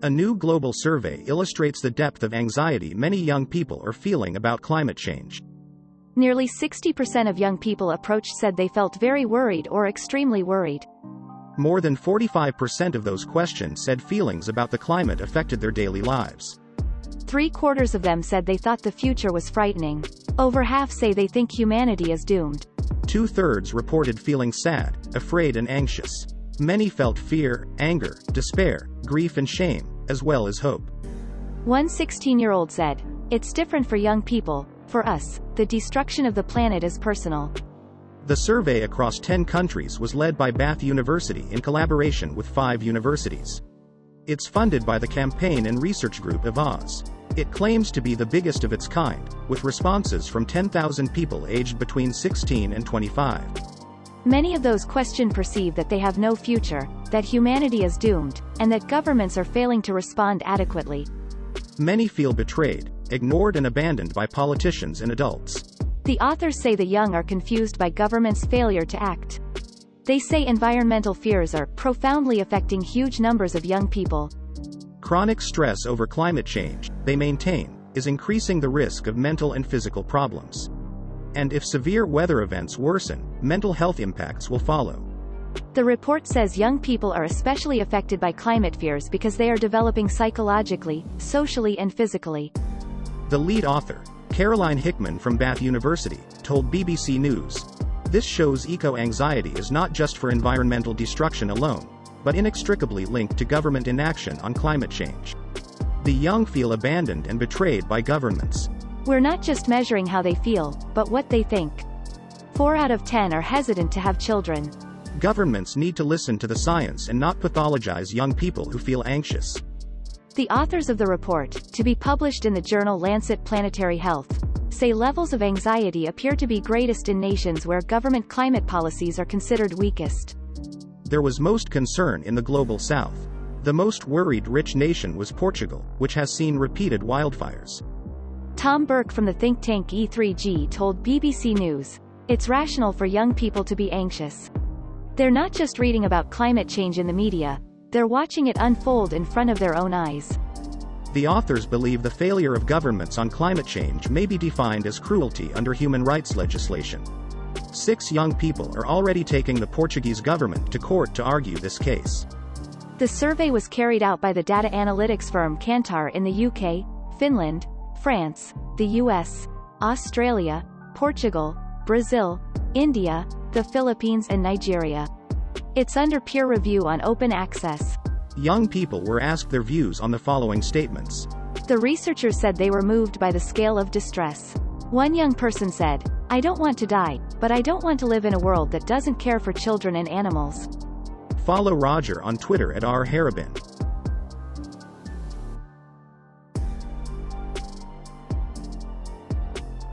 A new global survey illustrates the depth of anxiety many young people are feeling about climate change. Nearly 60% of young people approached said they felt very worried or extremely worried. More than 45% of those questioned said feelings about the climate affected their daily lives. 3/4 of them said they thought the future was frightening. Over half say they think humanity is doomed. 2/3 reported feeling sad, afraid and anxious. Many felt fear, anger, despair, grief and shame, as well as hope. One 16-year-old said, "It's different for young people. For us, the destruction of the planet is personal." The survey across 10 countries was led by Bath University in collaboration with 5 universities. It's funded by the campaign and research group of Oz. It claims to be the biggest of its kind, with responses from 10,000 people aged between 16 and 25. Many of those questioned perceive that they have no future, that humanity is doomed, and that governments are failing to respond adequately. Many feel betrayed, ignored and abandoned by politicians and adults. The authors say the young are confused by government's failure to act. They say environmental fears are profoundly affecting huge numbers of young people. Chronic stress over climate change, they maintain, is increasing the risk of mental and physical problems. And if severe weather events worsen, mental health impacts will follow. The report says young people are especially affected by climate fears because they are developing psychologically, socially and physically. The lead author, Caroline Hickman from Bath University, told BBC News, "This shows eco-anxiety is not just for environmental destruction alone, but inextricably linked to government inaction on climate change. The young feel abandoned and betrayed by governments. We're not just measuring how they feel, but what they think. 4 out of 10 are hesitant to have children. Governments need to listen to the science and not pathologize young people who feel anxious." The authors of the report, to be published in the journal Lancet Planetary Health, say levels of anxiety appear to be greatest in nations where government climate policies are considered weakest. There was most concern in the global south. The most worried rich nation was Portugal, which has seen repeated wildfires. Tom Burke from the think tank E3G told BBC News, "It's rational for young people to be anxious. They're not just reading about climate change in the media, they're watching it unfold in front of their own eyes." The authors believe the failure of governments on climate change may be defined as cruelty under human rights legislation. 6 young people are already taking the Portuguese government to court to argue this case. The survey was carried out by the data analytics firm Kantar in the UK, Finland, France, the US, Australia, Portugal, Brazil, India, the Philippines and Nigeria. It's under peer review on open access. Young people were asked their views on the following statements. The researchers said they were moved by the scale of distress. One young person said, "I don't want to die, but I don't want to live in a world that doesn't care for children and animals." Follow Roger on Twitter @rharabin.